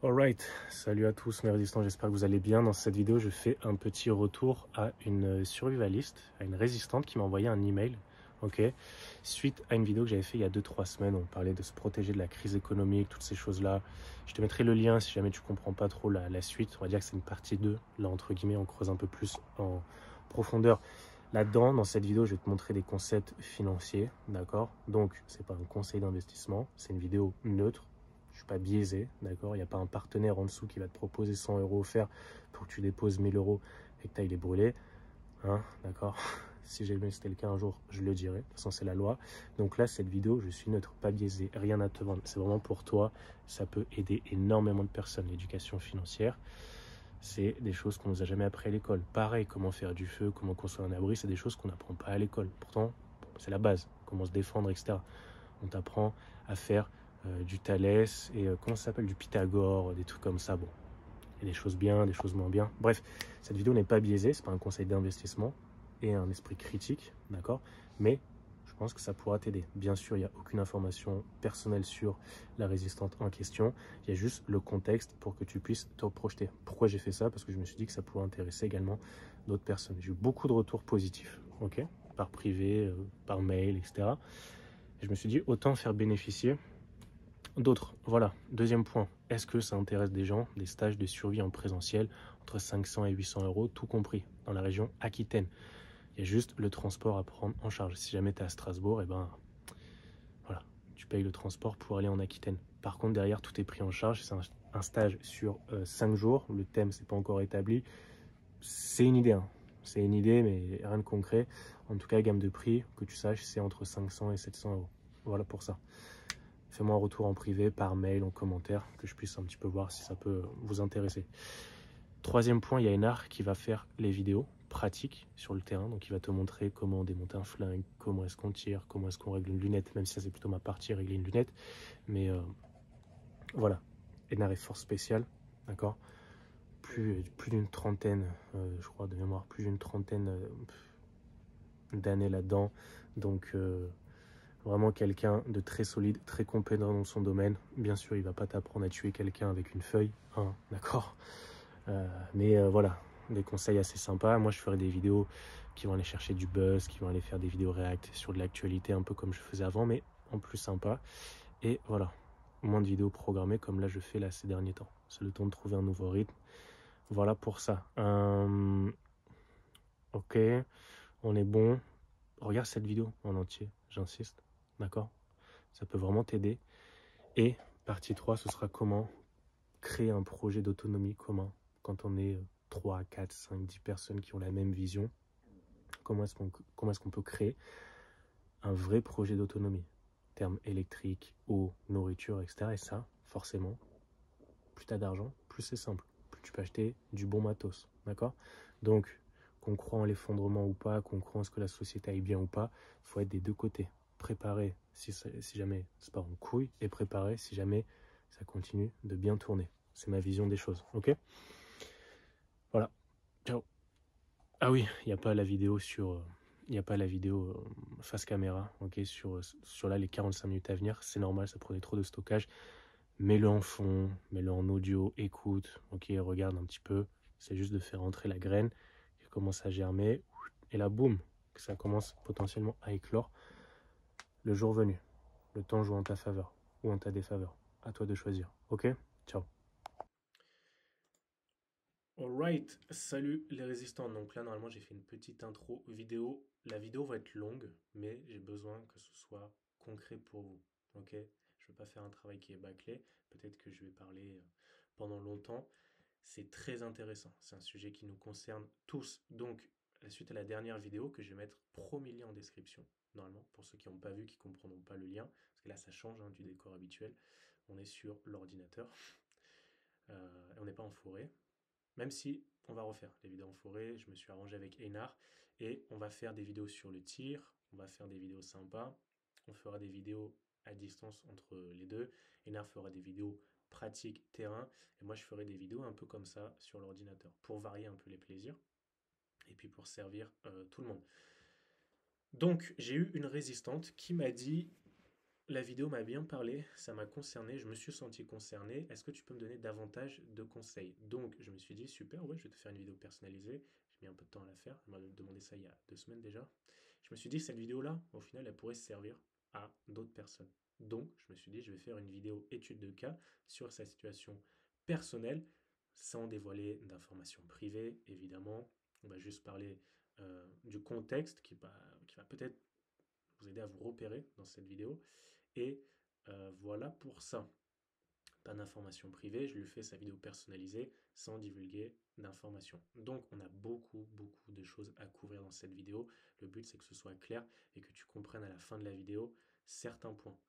Alright, salut à tous mes résistants, j'espère que vous allez bien. Dans cette vidéo, je fais un petit retour à une survivaliste, à une résistante qui m'a envoyé un email, ok, suite à une vidéo que j'avais fait il y a 2-3 semaines. On parlait de se protéger de la crise économique, toutes ces choses-là. Je te mettrai le lien si jamais tu comprends pas trop la suite. On va dire que c'est une partie 2, là entre guillemets, on creuse un peu plus en profondeur. Là-dedans, dans cette vidéo, je vais te montrer des concepts financiers, d'accord? Donc, c'est pas un conseil d'investissement, c'est une vidéo neutre. Je suis pas biaisé, d'accord? Il n'y a pas un partenaire en dessous qui va te proposer 100 € offerts pour que tu déposes 1000 € et que tu ailles les brûler, hein, d'accord? Si jamais c'était le cas un jour, je le dirai. De toute façon, c'est la loi. Donc là, cette vidéo, je suis neutre, pas biaisé, rien à te vendre. C'est vraiment pour toi. Ça peut aider énormément de personnes, l'éducation financière. C'est des choses qu'on nous a jamais appris à l'école. Pareil, comment faire du feu, comment construire un abri, c'est des choses qu'on n'apprend pas à l'école. Pourtant, c'est la base, comment se défendre, etc. On t'apprend à faire du Thalès et comment ça s'appelle, du Pythagore, des trucs comme ça. Bon, il y a des choses bien, des choses moins bien. Bref, cette vidéo n'est pas biaisée, c'est pas un conseil d'investissement et un esprit critique, d'accord? Mais je pense que ça pourra t'aider. Bien sûr, il n'y a aucune information personnelle sur la résistante en question. Il y a juste le contexte pour que tu puisses te projeter. Pourquoi j'ai fait ça? Parce que je me suis dit que ça pourrait intéresser également d'autres personnes. J'ai eu beaucoup de retours positifs, ok? Par privé, par mail, etc. Et je me suis dit, autant faire bénéficier d'autres. Voilà, deuxième point. Est-ce que ça intéresse des gens, des stages de survie en présentiel entre 500 et 800 €, tout compris, dans la région Aquitaine? Il y a juste le transport à prendre en charge. Si jamais tu es à Strasbourg, et ben voilà, tu payes le transport pour aller en Aquitaine. Par contre, derrière, tout est pris en charge. C'est un stage sur 5 jours. Le thème, c'est pas encore établi. C'est une idée, hein. C'est une idée, mais rien de concret. En tout cas, gamme de prix, que tu saches, c'est entre 500 et 700 €. Voilà pour ça. Fais-moi un retour en privé, par mail, en commentaire, que je puisse un petit peu voir si ça peut vous intéresser. Troisième point, il y a Enar qui va faire les vidéos pratiques sur le terrain. Donc, il va te montrer comment démonter un flingue, comment est-ce qu'on tire, comment est-ce qu'on règle une lunette, même si ça, c'est plutôt ma partie, régler une lunette. Mais voilà, Enar est force spéciale, d'accord? Plus d'une trentaine, je crois, de mémoire, plus d'une trentaine d'années là-dedans. Donc, vraiment quelqu'un de très solide, très compétent dans son domaine. Bien sûr, il va pas t'apprendre à tuer quelqu'un avec une feuille, hein, d'accord? Mais voilà, des conseils assez sympas. Moi, je ferai des vidéos qui vont aller chercher du buzz, qui vont aller faire des vidéos react sur de l'actualité, un peu comme je faisais avant, mais en plus sympa. Et voilà, moins de vidéos programmées comme là je fais là ces derniers temps. C'est le temps de trouver un nouveau rythme. Voilà pour ça. Ok, on est bon. Regarde cette vidéo en entier, j'insiste. D'accord? Ça peut vraiment t'aider. Et partie 3, ce sera comment créer un projet d'autonomie commun quand on est 3, 4, 5, 10 personnes qui ont la même vision. Comment est-ce qu'on peut créer un vrai projet d'autonomie, termes électrique, eau, nourriture, etc. Et ça, forcément, plus tu as d'argent, plus c'est simple. Plus tu peux acheter du bon matos, d'accord? Donc, qu'on croit en l'effondrement ou pas, qu'on croit en ce que la société aille bien ou pas, il faut être des deux côtés. Préparé si jamais ça part en couille et préparé si jamais ça continue de bien tourner. C'est ma vision des choses, ok? Voilà, ciao. Ah oui, il n'y a pas la vidéo sur... Il n'y a pas la vidéo face caméra, ok, sur là les 45 minutes à venir, c'est normal, ça prenait trop de stockage. Mets-le en fond, mets-le en audio, écoute, ok, regarde un petit peu. C'est juste de faire entrer la graine qui commence à germer, et là, boum, que ça commence potentiellement à éclore le jour venu. Le temps joue en ta faveur ou en ta défaveur. À toi de choisir, ok? Ciao. Alright, salut les résistants. Donc là, normalement, j'ai fait une petite intro vidéo. La vidéo va être longue, mais j'ai besoin que ce soit concret pour vous. Ok? Je ne veux pas faire un travail qui est bâclé. Peut-être que je vais parler pendant longtemps. C'est très intéressant. C'est un sujet qui nous concerne tous. Donc, suite à la dernière vidéo que je vais mettre premier lien en description, normalement, pour ceux qui n'ont pas vu, qui ne comprendront pas le lien, parce que là, ça change hein, du décor habituel. On est sur l'ordinateur et on n'est pas en forêt. Même si on va refaire les vidéos en forêt, je me suis arrangé avec Einar et on va faire des vidéos sur le tir, on va faire des vidéos sympas, on fera des vidéos à distance entre les deux. Einar fera des vidéos pratiques terrain et moi je ferai des vidéos un peu comme ça sur l'ordinateur pour varier un peu les plaisirs et puis pour servir tout le monde. Donc j'ai eu une résistante qui m'a dit La vidéo m'a bien parlé, ça m'a concerné, je me suis senti concerné. Est-ce que tu peux me donner davantage de conseils? Donc, je me suis dit, super, ouais, je vais te faire une vidéo personnalisée. J'ai mis un peu de temps à la faire, elle m'a demandé ça il y a 2 semaines déjà. Je me suis dit, cette vidéo-là, au final, elle pourrait servir à d'autres personnes. Donc, je me suis dit, je vais faire une vidéo étude de cas sur sa situation personnelle, sans dévoiler d'informations privées, évidemment. On va juste parler du contexte qui va peut-être vous aider à vous repérer dans cette vidéo. Et voilà pour ça. Pas d'informations privées, je lui fais sa vidéo personnalisée sans divulguer d'informations. Donc on a beaucoup de choses à couvrir dans cette vidéo. Le but c'est que ce soit clair et que tu comprennes à la fin de la vidéo certains points.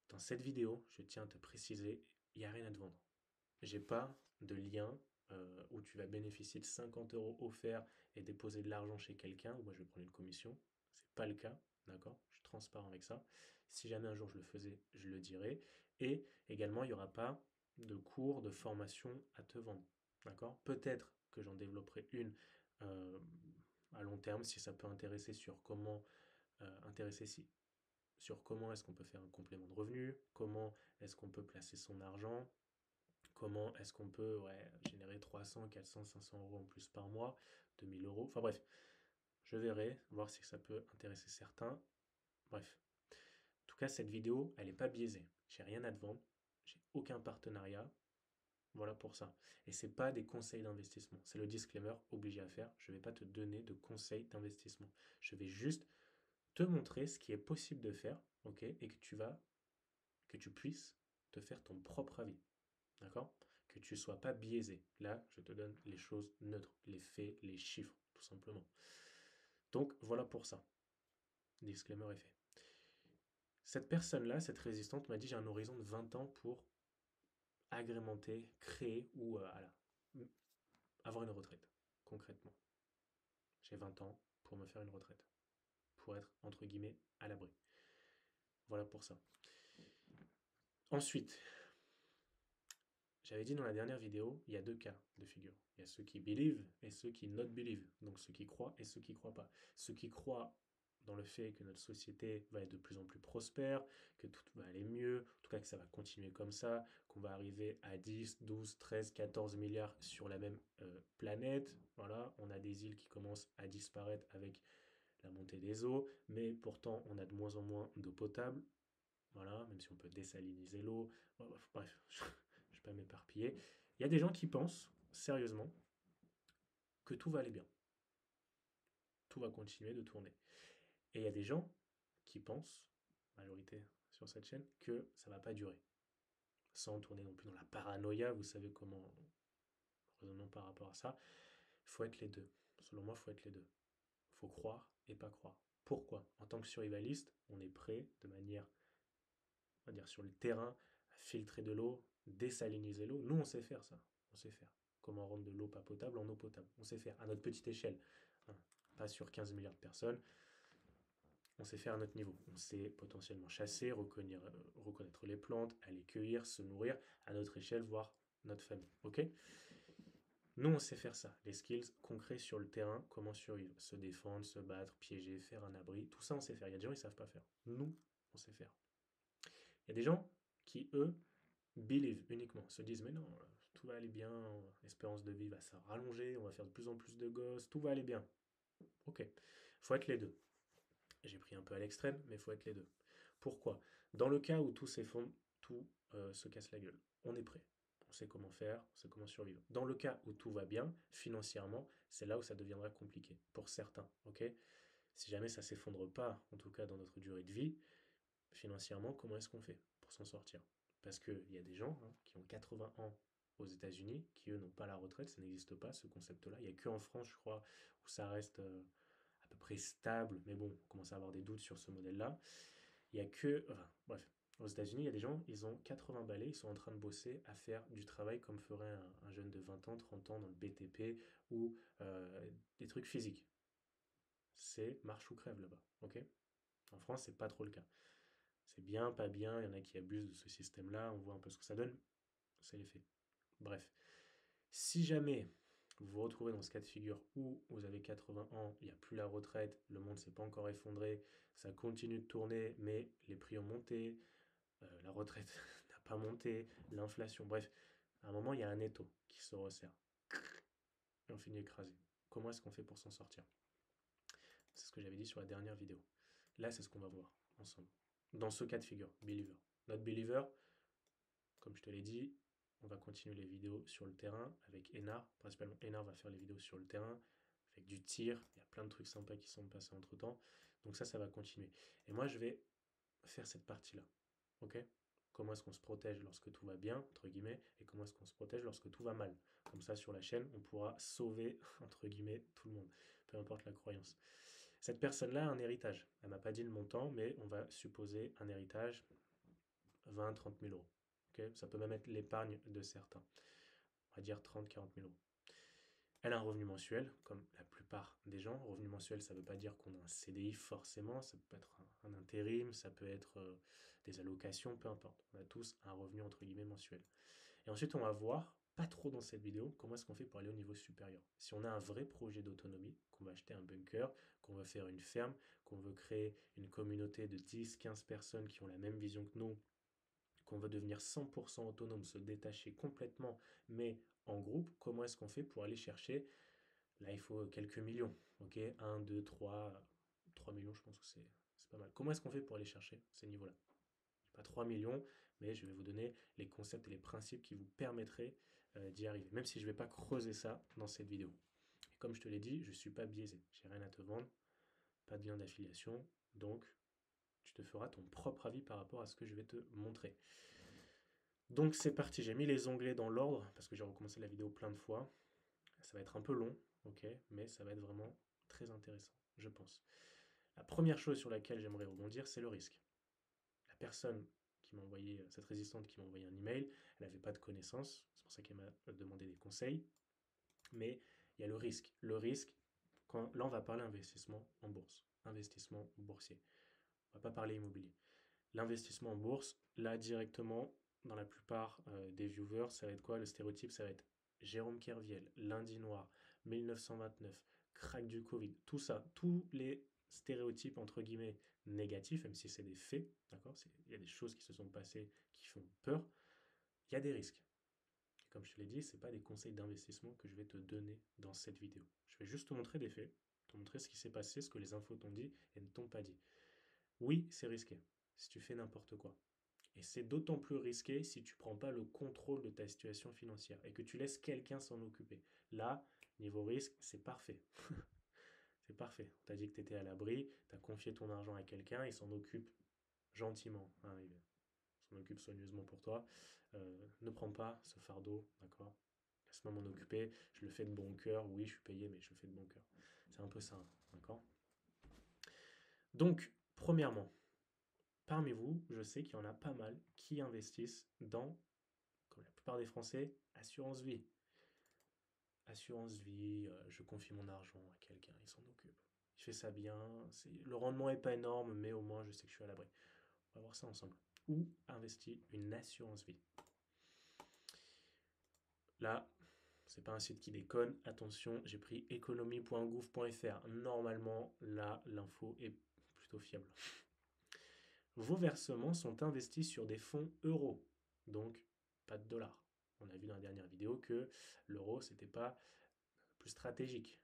Dans cette vidéo, je tiens à te préciser, il n'y a rien à te vendre. J'ai pas de lien où tu vas bénéficier de 50 euros offerts et déposer de l'argent chez quelqu'un, où moi je vais prendre une commission. C'est pas le cas, d'accord? Je suis transparent avec ça. Si jamais un jour je le faisais, je le dirais. Et également, il n'y aura pas de cours, de formation à te vendre, d'accord? Peut-être que j'en développerai une euh, à long terme si ça peut intéresser sur comment intéresser si, sur comment est-ce qu'on peut faire un complément de revenu, comment est-ce qu'on peut placer son argent, comment est-ce qu'on peut ouais, générer 300, 400, 500 euros en plus par mois, 2000 euros. Enfin bref, je verrai, voir si ça peut intéresser certains. Bref. En tout cas, cette vidéo, elle n'est pas biaisée. J'ai rien à te vendre. J'ai aucun partenariat. Voilà pour ça. Et c'est pas des conseils d'investissement. C'est le disclaimer obligé à faire. Je ne vais pas te donner de conseils d'investissement. Je vais juste te montrer ce qui est possible de faire, ok, et que tu puisses te faire ton propre avis. D'accord? Que tu ne sois pas biaisé. Là, je te donne les choses neutres, les faits, les chiffres, tout simplement. Donc, voilà pour ça. Disclaimer est fait. Cette personne-là, cette résistante, m'a dit j'ai un horizon de 20 ans pour agrémenter, créer ou voilà, avoir une retraite, concrètement. J'ai 20 ans pour me faire une retraite, pour être, entre guillemets, à l'abri. Voilà pour ça. Ensuite, j'avais dit dans la dernière vidéo, il y a deux cas de figure. Il y a ceux qui believe et ceux qui not believe. Donc ceux qui croient et ceux qui croient pas. Ceux qui croient dans le fait que notre société va être de plus en plus prospère, que tout va aller mieux, en tout cas que ça va continuer comme ça, qu'on va arriver à 10, 12, 13, 14 milliards sur la même planète. Voilà, on a des îles qui commencent à disparaître avec la montée des eaux, mais pourtant on a de moins en moins d'eau potable. Voilà, même si on peut désaliniser l'eau. Bref, je ne vais pas m'éparpiller. Il y a des gens qui pensent, sérieusement, que tout va aller bien. Tout va continuer de tourner. Et il y a des gens qui pensent, majorité sur cette chaîne, que ça ne va pas durer. Sans tourner non plus dans la paranoïa, vous savez comment raisonnons par rapport à ça. Il faut être les deux. Selon moi, il faut être les deux. Il faut croire et pas croire. Pourquoi? En tant que survivaliste, on est prêt de manière, on va dire, sur le terrain, à filtrer de l'eau, désaliniser l'eau. Nous, on sait faire ça. On sait faire. Comment rendre de l'eau pas potable en eau potable. On sait faire à notre petite échelle. Hein. Pas sur 15 milliards de personnes. On sait faire à notre niveau. On sait potentiellement chasser, reconnaître les plantes, aller cueillir, se nourrir à notre échelle, voire notre famille. Ok? Nous, on sait faire ça. Les skills concrets sur le terrain, comment survivre, se défendre, se battre, piéger, faire un abri, tout ça, on sait faire. Il y a des gens, ils ne savent pas faire. Nous, on sait faire. Il y a des gens qui, eux, believe uniquement, se disent mais non, tout va aller bien, l'espérance de vie va se rallonger, on va faire de plus en plus de gosses, tout va aller bien. Ok, faut être les deux. J'ai pris un peu à l'extrême, mais il faut être les deux. Pourquoi? Dans le cas où tout s'effondre, tout se casse la gueule, on est prêt. On sait comment faire, on sait comment survivre. Dans le cas où tout va bien, financièrement, c'est là où ça deviendra compliqué, pour certains. Ok? Si jamais ça s'effondre pas, en tout cas dans notre durée de vie, financièrement, comment est-ce qu'on fait pour s'en sortir? Parce qu'il y a des gens hein, qui ont 80 ans aux États-Unis, qui eux n'ont pas la retraite, ça n'existe pas ce concept-là. Il n'y a que en France, je crois, où ça reste à peu près stable, mais bon, on commence à avoir des doutes sur ce modèle-là. Il y a que, enfin, bref, aux États-Unis, il y a des gens, ils ont 80 balais, ils sont en train de bosser à faire du travail comme ferait un jeune de 20 ans, 30 ans dans le BTP ou des trucs physiques. C'est marche ou crève là-bas, ok? En France, c'est pas trop le cas. C'est bien, pas bien, il y en a qui abusent de ce système-là, on voit un peu ce que ça donne, c'est les faits. Bref, si jamais vous vous retrouvez dans ce cas de figure où vous avez 80 ans, il n'y a plus la retraite, le monde ne s'est pas encore effondré, ça continue de tourner, mais les prix ont monté, la retraite n'a pas monté, l'inflation, bref, à un moment, il y a un étau qui se resserre et on finit écrasé. Comment est-ce qu'on fait pour s'en sortir? C'est ce que j'avais dit sur la dernière vidéo. Là, c'est ce qu'on va voir ensemble. Dans ce cas de figure, believer. Notre believer, comme je te l'ai dit, on va continuer les vidéos sur le terrain avec Enar. Principalement, Enar va faire les vidéos sur le terrain avec du tir. Il y a plein de trucs sympas qui sont passés entre temps. Donc ça va continuer. Et moi, je vais faire cette partie-là. Ok? Comment est-ce qu'on se protège lorsque tout va bien, entre guillemets, et comment est-ce qu'on se protège lorsque tout va mal. Comme ça, sur la chaîne, on pourra sauver, entre guillemets, tout le monde, peu importe la croyance. Cette personne-là a un héritage. Elle m'a pas dit le montant, mais on va supposer un héritage 20-30 000 euros. Okay, ça peut même être l'épargne de certains. On va dire 30-40 000 euros. Elle a un revenu mensuel, comme la plupart des gens. Revenu mensuel, ça ne veut pas dire qu'on a un CDI forcément, ça peut être un intérim, ça peut être des allocations, peu importe. On a tous un revenu entre guillemets mensuel. Et ensuite, on va voir, pas trop dans cette vidéo, comment est-ce qu'on fait pour aller au niveau supérieur. Si on a un vrai projet d'autonomie, qu'on va acheter un bunker, qu'on veut faire une ferme, qu'on veut créer une communauté de 10-15 personnes qui ont la même vision que nous, qu'on veut devenir 100% autonome, se détacher complètement, mais en groupe, comment est-ce qu'on fait pour aller chercher? Là, il faut quelques millions, ok? 1, 2, 3 millions, je pense que c'est pas mal. Comment est-ce qu'on fait pour aller chercher ces niveaux-là? Pas 3 millions, mais je vais vous donner les concepts et les principes qui vous permettraient d'y arriver, même si je ne vais pas creuser ça dans cette vidéo. Et comme je te l'ai dit, je ne suis pas biaisé, j'ai rien à te vendre, pas de lien d'affiliation, donc tu te feras ton propre avis par rapport à ce que je vais te montrer. Donc c'est parti, j'ai mis les onglets dans l'ordre, parce que j'ai recommencé la vidéo plein de fois. Ça va être un peu long, ok, mais ça va être vraiment très intéressant, je pense. La première chose sur laquelle j'aimerais rebondir, c'est le risque. La personne qui m'a envoyé, cette résistante qui m'a envoyé un email, elle n'avait pas de connaissances, c'est pour ça qu'elle m'a demandé des conseils, mais il y a le risque. Le risque, là on va parler investissement en bourse, investissement boursier. On va pas parler immobilier. L'investissement en bourse, là directement, dans la plupart des viewers, ça va être quoi? Le stéréotype, ça va être Jérôme Kerviel, Lundi Noir, 1929, crack du Covid, tout ça, tous les stéréotypes entre guillemets négatifs, même si c'est des faits, d'accord? Il y a des choses qui se sont passées qui font peur, il y a des risques. Et comme je te l'ai dit, ce n'est pas des conseils d'investissement que je vais te donner dans cette vidéo. Je vais juste te montrer des faits, te montrer ce qui s'est passé, ce que les infos t'ont dit et ne t'ont pas dit. Oui, c'est risqué si tu fais n'importe quoi. Et c'est d'autant plus risqué si tu ne prends pas le contrôle de ta situation financière et que tu laisses quelqu'un s'en occuper. Là, niveau risque, c'est parfait. C'est parfait. On t'a dit que tu étais à l'abri, tu as confié ton argent à quelqu'un, il s'en occupe gentiment, hein, il s'en occupe soigneusement pour toi. Ne prends pas ce fardeau, d'accord? Laisse-moi m'en occuper, je le fais de bon cœur. Oui, je suis payé, mais je le fais de bon cœur. C'est un peu ça, hein, d'accord? Donc, premièrement, parmi vous, je sais qu'il y en a pas mal qui investissent dans, comme la plupart des Français, assurance vie. Assurance vie, je confie mon argent à quelqu'un, il s'en occupe. Il fait ça bien, le rendement n'est pas énorme, mais au moins je sais que je suis à l'abri. On va voir ça ensemble. Où investit une assurance vie? Là, c'est pas un site qui déconne. Attention, j'ai pris économie.gouv.fr. Normalement, là, l'info est plutôt fiable. Vos versements sont investis sur des fonds euros, donc pas de dollars. On a vu dans la dernière vidéo que l'euro, c'était pas plus stratégique.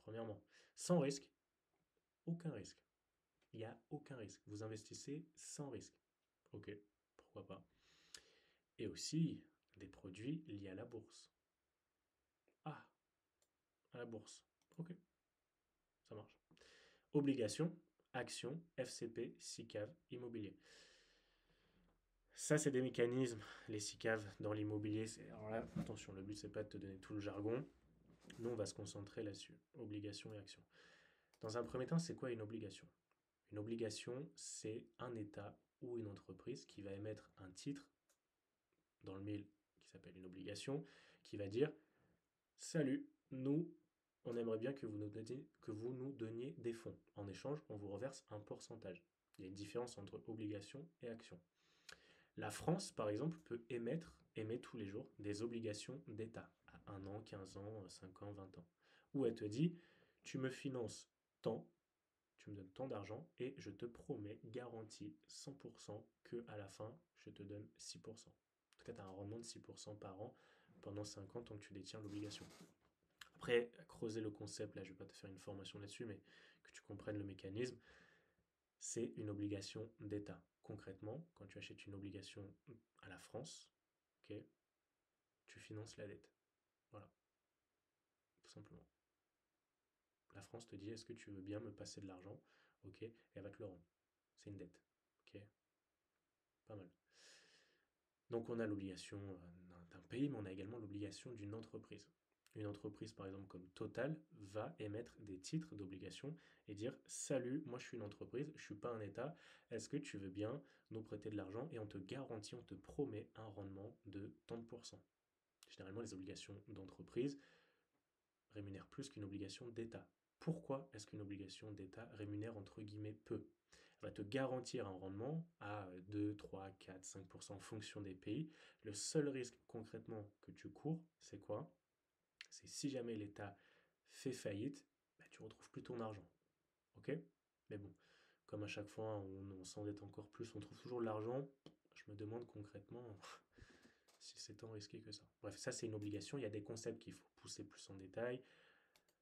Premièrement, sans risque, aucun risque. Il n'y a aucun risque. Vous investissez sans risque. Ok, pourquoi pas. Et aussi des produits liés à la bourse. Ah, à la bourse. Ok, ça marche. Obligations, actions, FCP, SICAV, immobilier. Ça, c'est des mécanismes, les SICAV dans l'immobilier. Alors là, attention, le but, c'est pas de te donner tout le jargon. Nous, on va se concentrer là-dessus. Obligations et actions. Dans un premier temps, c'est quoi une obligation? Une obligation, c'est un État ou une entreprise qui va émettre un titre dans le mille qui s'appelle une obligation, qui va dire salut, nous, on aimerait bien que vous nous donniez des fonds. En échange, on vous reverse un pourcentage. Il y a une différence entre obligation et action. La France, par exemple, peut émet tous les jours des obligations d'État à 1 an, 15 ans, 5 ans, 20 ans. Ou elle te dit, tu me finances tant, tu me donnes tant d'argent et je te promets, garantie 100% que à la fin, je te donne 6%. En tout cas, tu as un rendement de 6% par an pendant 5 ans tant que tu détiens l'obligation. Après, à creuser le concept, là, je ne vais pas te faire une formation là-dessus, mais que tu comprennes le mécanisme, c'est une obligation d'État. Concrètement, quand tu achètes une obligation à la France, ok, tu finances la dette. Voilà, tout simplement. La France te dit, est-ce que tu veux bien me passer de l'argent? Ok, et elle va te le rendre. C'est une dette. Ok, pas mal. Donc on a l'obligation d'un pays, mais on a également l'obligation d'une entreprise. Une entreprise, par exemple, comme Total, va émettre des titres d'obligation et dire, salut, moi je suis une entreprise, je ne suis pas un État, est-ce que tu veux bien nous prêter de l'argent et on te garantit, on te promet un rendement de tant de pourcents. Généralement, les obligations d'entreprise rémunère plus qu'une obligation d'État. Pourquoi est-ce qu'une obligation d'État rémunère entre guillemets peu? Elle va te garantir un rendement à 2, 3, 4, 5% en fonction des pays. Le seul risque concrètement que tu cours, c'est quoi? C'est si jamais l'État fait faillite, bah, tu retrouves plus ton argent. Ok? Mais bon, comme à chaque fois on s'endette encore plus, on trouve toujours de l'argent, je me demande concrètement si c'est tant risqué que ça. Bref, ça c'est une obligation, il y a des concepts qu'il faut pousser plus en détail.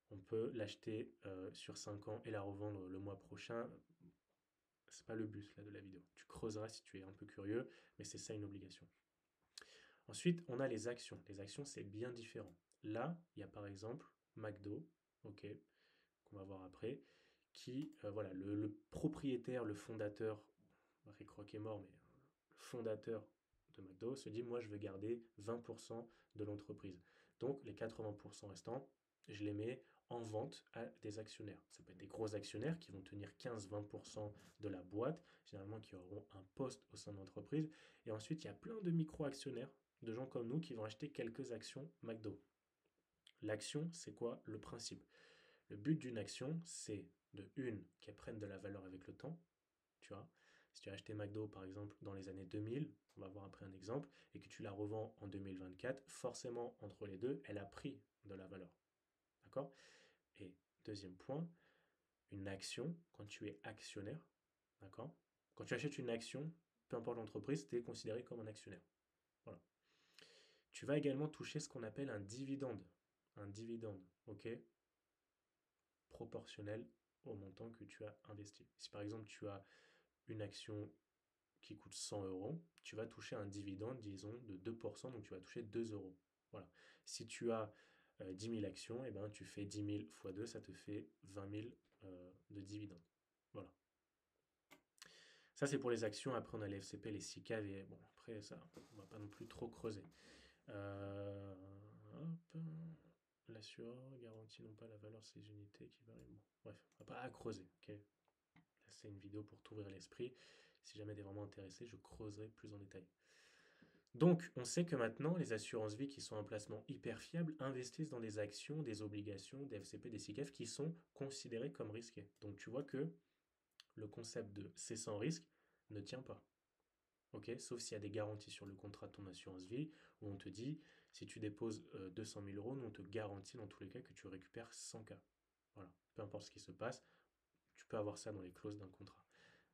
On peut l'acheter sur 5 ans et la revendre le mois prochain. C'est pas le but là de la vidéo. Tu creuseras si tu es un peu curieux, mais c'est ça une obligation. Ensuite, on a les actions. Les actions, c'est bien différent. Là, il y a par exemple McDo, ok, qu'on va voir après, qui, voilà, le propriétaire, le fondateur, Rick Rock est mort, mais le fondateur de McDo se dit, moi, je veux garder 20% de l'entreprise. Donc, les 80% restants, je les mets en vente à des actionnaires. Ça peut être des gros actionnaires qui vont tenir 15-20% de la boîte, généralement qui auront un poste au sein de l'entreprise. Et ensuite, il y a plein de micro-actionnaires, de gens comme nous, qui vont acheter quelques actions McDo. L'action, c'est quoi le principe? Le but d'une action, c'est de une, qu'elle prenne de la valeur avec le temps. Tu vois, si tu as acheté McDo par exemple dans les années 2000, on va voir après un exemple, et que tu la revends en 2024, forcément entre les deux, elle a pris de la valeur. D'accord? Et deuxième point, une action, quand tu es actionnaire, d'accord? Quand tu achètes une action, peu importe l'entreprise, tu es considéré comme un actionnaire. Voilà. Tu vas également toucher ce qu'on appelle un dividende. Un dividende, ok? Proportionnel au montant que tu as investi. Si par exemple tu as une action qui coûte 100 euros, tu vas toucher un dividende, disons, de 2%, donc tu vas toucher 2 euros. Voilà. Si tu as 10 000 actions, et ben, tu fais 10 000 fois 2, ça te fait 20 000 de dividendes. Voilà. Ça, c'est pour les actions. Après, on a les FCP, les SICAV, et bon, après, ça, on va pas non plus trop creuser. Euh, hop. L'assureur garantit non pas la valeur de ses unités qui varie. Bon, bref, on va pas à creuser. Ok. Là, c'est une vidéo pour t'ouvrir l'esprit. Si jamais tu es vraiment intéressé, je creuserai plus en détail. Donc, on sait que maintenant, les assurances vie qui sont un placement hyper fiable investissent dans des actions, des obligations, des FCP, des SICAV qui sont considérées comme risquées. Donc, tu vois que le concept de c'est sans risque ne tient pas. Ok, sauf s'il y a des garanties sur le contrat de ton assurance vie où on te dit si tu déposes 200 000 euros, nous on te garantit dans tous les cas que tu récupères 100 k. Voilà, peu importe ce qui se passe, tu peux avoir ça dans les clauses d'un contrat.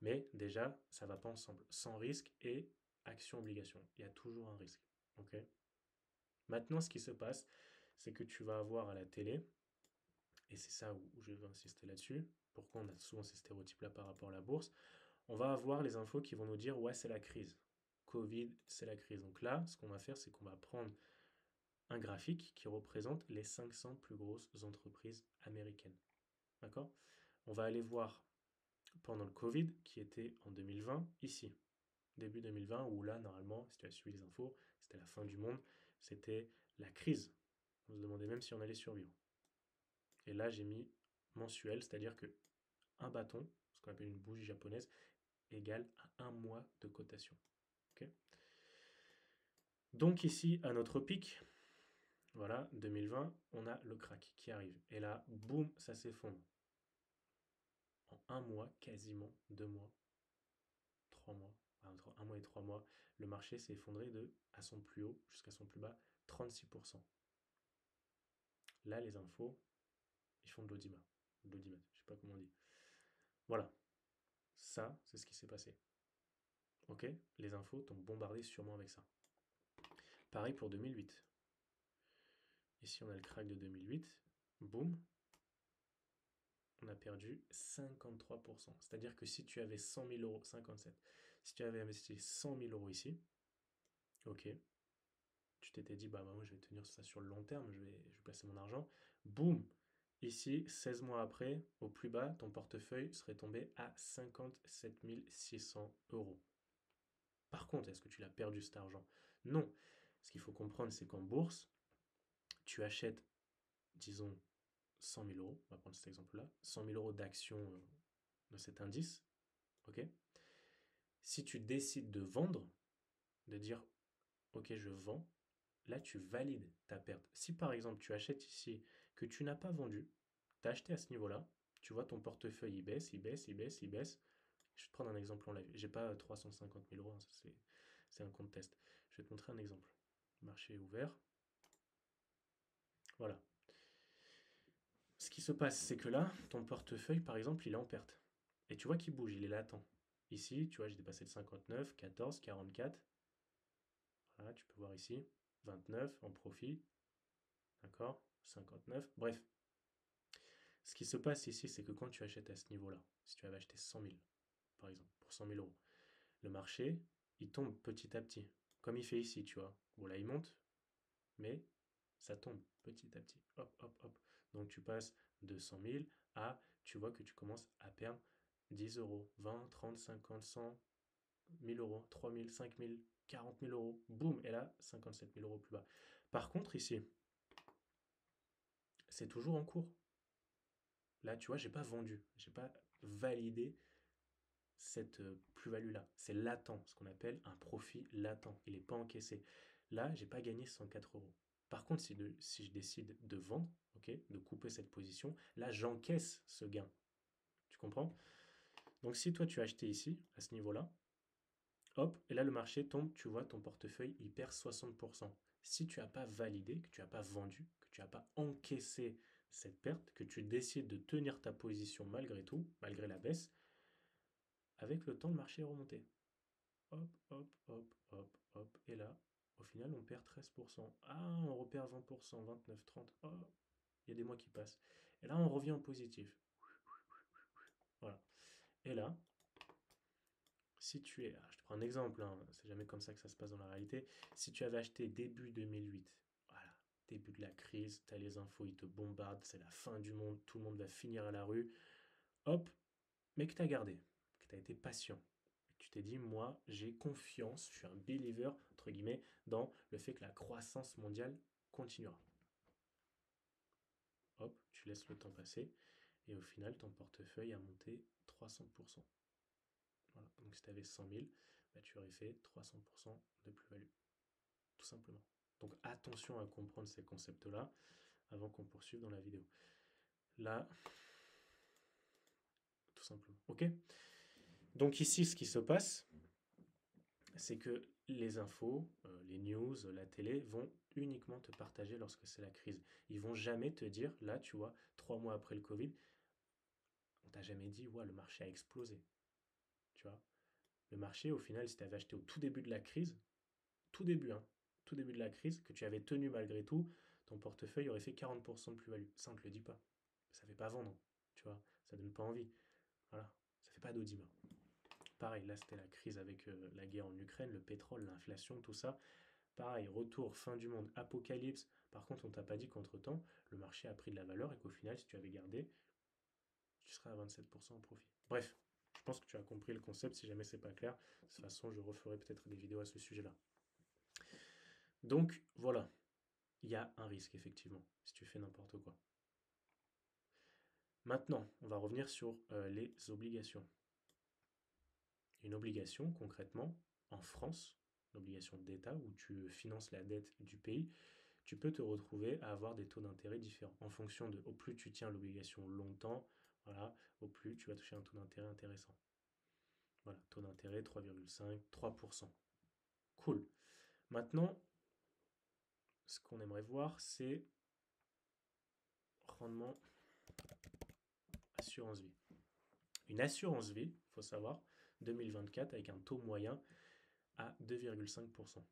Mais déjà, ça ne va pas ensemble. Sans risque et action-obligation. Il y a toujours un risque. Ok. Maintenant, ce qui se passe, c'est que tu vas avoir à la télé, et c'est ça où je veux insister là-dessus, pourquoi on a souvent ces stéréotypes-là par rapport à la bourse, on va avoir les infos qui vont nous dire ouais, c'est la crise. Covid, c'est la crise. Donc là, ce qu'on va faire, c'est qu'on va prendre un graphique qui représente les 500 plus grosses entreprises américaines. D'accord? On va aller voir pendant le Covid, qui était en 2020, ici, début 2020, où là, normalement, si tu as suivi les infos, c'était la fin du monde, c'était la crise. On se demandait même si on allait survivre. Et là, j'ai mis mensuel, c'est-à-dire que un bâton, ce qu'on appelle une bougie japonaise, égale à un mois de cotation. Ok. Donc ici, à notre pic, voilà, 2020, on a le crack qui arrive. Et là, boum, ça s'effondre. En un mois, quasiment 2 mois, 3 mois, entre un mois et 3 mois, le marché s'est effondré à son plus haut jusqu'à son plus bas, 36%. Là, les infos, ils font de l'audimat. De l'audimat, je sais pas comment on dit. Voilà, ça, c'est ce qui s'est passé. Ok? Les infos t'ont bombardé sûrement avec ça. Pareil pour 2008. Ici, on a le crack de 2008. Boum, on a perdu 53%. C'est-à-dire que si tu avais 100 000 euros, 57, si tu avais investi 100 000 euros ici, ok, tu t'étais dit, bah moi je vais tenir ça sur le long terme, je vais placer mon argent. Boum! Ici, 16 mois après, au plus bas, ton portefeuille serait tombé à 57 600 euros. Par contre, est-ce que tu l'as perdu cet argent? Non. Ce qu'il faut comprendre, c'est qu'en bourse, tu achètes, disons, 100 000 euros, on va prendre cet exemple-là, 100 000 euros d'actions de cet indice, ok? Si tu décides de vendre, de dire, ok, je vends, là, tu valides ta perte. Si par exemple, tu achètes ici que tu n'as pas vendu, tu as acheté à ce niveau-là, tu vois ton portefeuille, il baisse, il baisse, il baisse, il baisse. Je vais te prendre un exemple en live. J'ai pas 350 000 euros, hein, c'est un compte test. Je vais te montrer un exemple. Marché est ouvert. Voilà. Ce qui se passe, c'est que là, ton portefeuille, par exemple, il est en perte. Et tu vois qu'il bouge, il est latent. Ici, tu vois, j'ai dépassé le 59, 14, 44. Voilà, tu peux voir ici. 29 en profit. D'accord? 59. Bref. Ce qui se passe ici, c'est que quand tu achètes à ce niveau-là, si tu avais acheté 100 000, par exemple, pour 100 000 euros, le marché, il tombe petit à petit. Comme il fait ici, tu vois. Bon, là, il monte, mais ça tombe petit à petit. Hop, hop, hop. Donc, tu passes de 100 000 à, tu vois que tu commences à perdre 10 euros, 20, 30, 50, 100, 1000 euros, 3 000, 5 000, 40 000 euros. Boum, et là, 57 000 euros plus bas. Par contre, ici, c'est toujours en cours. Là, tu vois, j'ai pas vendu, j'ai pas validé cette plus-value-là. C'est latent, ce qu'on appelle un profit latent. Il n'est pas encaissé. Là, j'ai pas gagné 104 euros. Par contre, si je décide de vendre, ok, de couper cette position, là, j'encaisse ce gain. Tu comprends? Donc, si toi, tu as acheté ici, à ce niveau-là, hop, et là, le marché tombe, tu vois, ton portefeuille, il perd 60%. Si tu n'as pas validé, que tu n'as pas vendu, que tu n'as pas encaissé cette perte, que tu décides de tenir ta position malgré tout, malgré la baisse, avec le temps, le marché est remonté. Hop, hop, hop, hop, hop. Et là, au final, on perd 13%. Ah, on repère 20%, 29, 30. Oh, il y a des mois qui passent. Et là, on revient en positif. Voilà. Et là, si tu es, je te prends un exemple, hein, c'est jamais comme ça que ça se passe dans la réalité. Si tu avais acheté début 2008, voilà, début de la crise, tu as les infos, ils te bombardent, c'est la fin du monde, tout le monde va finir à la rue. Hop, mais que tu as gardé, que tu as été patient. Tu t'es dit, moi, j'ai confiance, je suis un believer, entre guillemets, dans le fait que la croissance mondiale continuera. Hop, tu laisses le temps passer, et au final, ton portefeuille a monté 300%. Voilà. Donc si tu avais 100 000, bah, tu aurais fait 300% de plus-value, tout simplement. Donc attention à comprendre ces concepts-là avant qu'on poursuive dans la vidéo. Là, tout simplement. Ok? Donc ici, ce qui se passe, c'est que les infos, les news, la télé vont uniquement te partager lorsque c'est la crise. Ils vont jamais te dire, là, tu vois, 3 mois après le Covid, on t'a jamais dit, ouais, le marché a explosé. Tu vois, le marché, au final, si tu avais acheté au tout début de la crise, tout début, hein, tout début de la crise, que tu avais tenu malgré tout, ton portefeuille aurait fait 40% de plus-value. Ça, on ne te le dit pas. Ça fait pas vendre, tu vois, ça donne pas envie. Voilà, ça fait pas d'audimat. Pareil, là, c'était la crise avec la guerre en Ukraine, le pétrole, l'inflation, tout ça. Pareil, retour, fin du monde, apocalypse. Par contre, on t'a pas dit qu'entre-temps, le marché a pris de la valeur et qu'au final, si tu avais gardé, tu serais à 27% en profit. Bref, je pense que tu as compris le concept. Si jamais c'est pas clair, de toute façon, je referai peut-être des vidéos à ce sujet-là. Donc, voilà, il y a un risque, effectivement, si tu fais n'importe quoi. Maintenant, on va revenir sur les obligations. Une obligation, concrètement, en France, l'obligation d'État, où tu finances la dette du pays, tu peux te retrouver à avoir des taux d'intérêt différents en fonction de au plus tu tiens l'obligation longtemps, voilà, au plus tu vas toucher un taux d'intérêt intéressant. Voilà, taux d'intérêt 3,5, 3%. Cool. Maintenant, ce qu'on aimerait voir, c'est rendement assurance vie. Une assurance vie, il faut savoir, 2024 avec un taux moyen à 2,5%.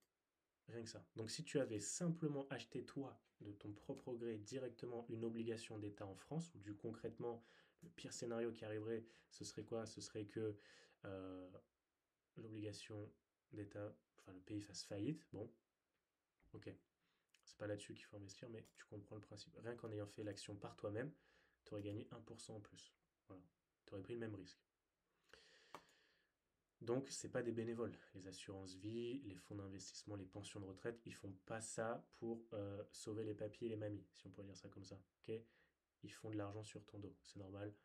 Rien que ça. Donc si tu avais simplement acheté toi, de ton propre gré, directement une obligation d'État en France, ou du concrètement, le pire scénario qui arriverait, ce serait quoi? Ce serait que euh, l'obligation d'État, enfin le pays fasse faillite. Bon, ok. C'est pas là-dessus qu'il faut investir, mais tu comprends le principe. Rien qu'en ayant fait l'action par toi-même, tu aurais gagné 1% en plus. Voilà. Tu aurais pris le même risque. Donc, c'est pas des bénévoles. Les assurances vie, les fonds d'investissement, les pensions de retraite, ils font pas ça pour sauver les papiers et les mamies, si on peut dire ça comme ça. Ok? Ils font de l'argent sur ton dos. C'est normal.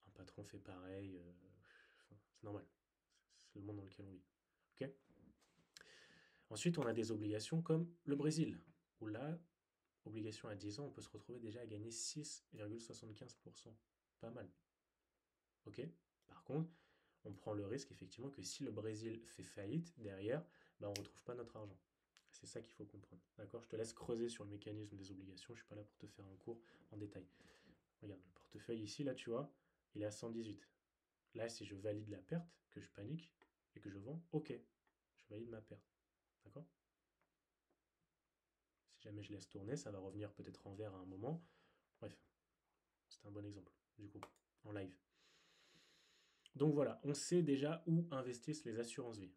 Un patron fait pareil. Enfin, c'est normal. C'est le monde dans lequel on vit. Ok? Ensuite, on a des obligations comme le Brésil, où là, obligation à 10 ans, on peut se retrouver déjà à gagner 6,75%. Pas mal. Ok? Par contre, on prend le risque effectivement que si le Brésil fait faillite derrière, bah, on ne retrouve pas notre argent. C'est ça qu'il faut comprendre. D'accord? Je te laisse creuser sur le mécanisme des obligations. Je ne suis pas là pour te faire un cours en détail. Regarde, le portefeuille ici, là, tu vois, il est à 118. Là, si je valide la perte, que je panique et que je vends, ok, je valide ma perte. D'accord? Si jamais je laisse tourner, ça va revenir peut-être en vert à un moment. Bref, c'est un bon exemple, du coup, en live. Donc voilà, on sait déjà où investissent les assurances vie.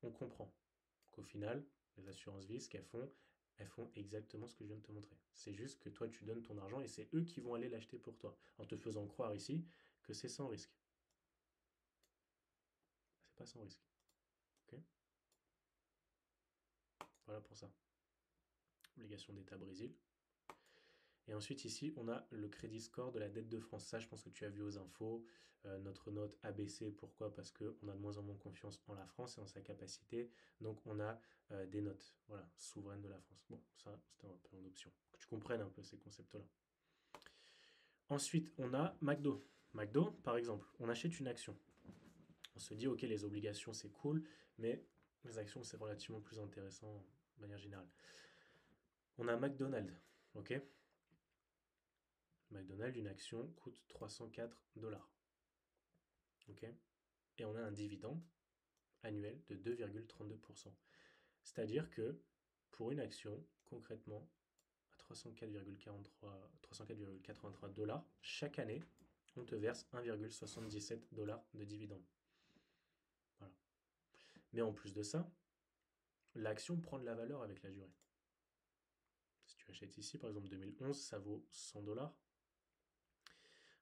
On comprend qu'au final, les assurances vie, ce qu'elles font, elles font exactement ce que je viens de te montrer. C'est juste que toi, tu donnes ton argent et c'est eux qui vont aller l'acheter pour toi, en te faisant croire ici que c'est sans risque. C'est pas sans risque. Ok? Voilà pour ça. Obligation d'État Brésil. Et ensuite, ici, on a le crédit score de la dette de France. Ça, je pense que tu as vu aux infos. Notre note a baissé. Pourquoi? Parce qu'on a de moins en moins confiance en la France et en sa capacité. Donc, on a des notes, voilà, souveraines de la France. Bon, ça, c'était un peu en option. Que tu comprennes un peu ces concepts-là. Ensuite, on a McDo. McDo, par exemple, on achète une action. On se dit, ok, les obligations, c'est cool, mais les actions, c'est relativement plus intéressant de manière générale. On a McDonald's, ok? McDonald's, une action coûte 304 $. Ok? Et on a un dividende annuel de 2,32%. C'est-à-dire que pour une action, concrètement, à 304,83 $, chaque année, on te verse 1,77 $ de dividende. Voilà. Mais en plus de ça, l'action prend de la valeur avec la durée. Si tu achètes ici, par exemple 2011, ça vaut 100 $.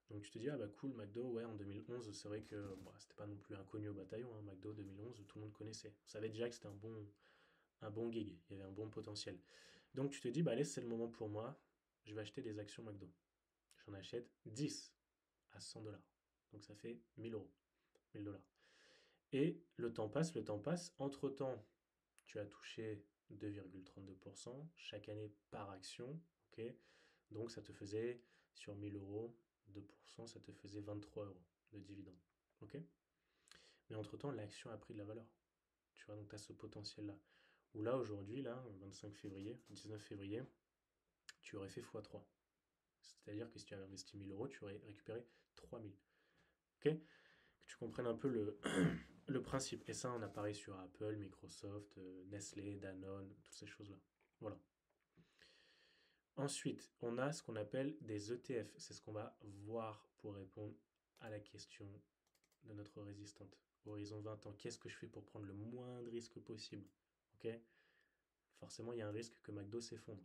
Donc tu te dis, ah bah cool, McDo, ouais, en 2011, c'est vrai que bah, c'était pas non plus inconnu au bataillon, hein, McDo 2011, tout le monde connaissait. On savait déjà que c'était un bon gig, il y avait un bon potentiel. Donc tu te dis, bah allez, c'est le moment pour moi, je vais acheter des actions McDo. J'en achète 10 à 100 $. Donc ça fait 1000 euros, 1000 $. Et le temps passe. Entre-temps, tu as touché 2,32% chaque année par action, ok? Donc ça te faisait, sur 1000 euros, 2%, ça te faisait 23 euros de dividende. Ok? Mais entre-temps, l'action a pris de la valeur. Tu vois, donc tu as ce potentiel-là. Ou là, aujourd'hui, là, 25 février, 19 février, tu aurais fait x3. C'est-à-dire que si tu avais investi 1000 euros, tu aurais récupéré 3000. Ok? Que tu comprennes un peu le principe. Et ça, on a pareil sur Apple, Microsoft, Nestlé, Danone, toutes ces choses-là. Voilà. Ensuite, on a ce qu'on appelle des ETF. C'est ce qu'on va voir pour répondre à la question de notre résistante. Horizon 20 ans, qu'est-ce que je fais pour prendre le moins de risques possible? Ok? Forcément, il y a un risque que McDo s'effondre.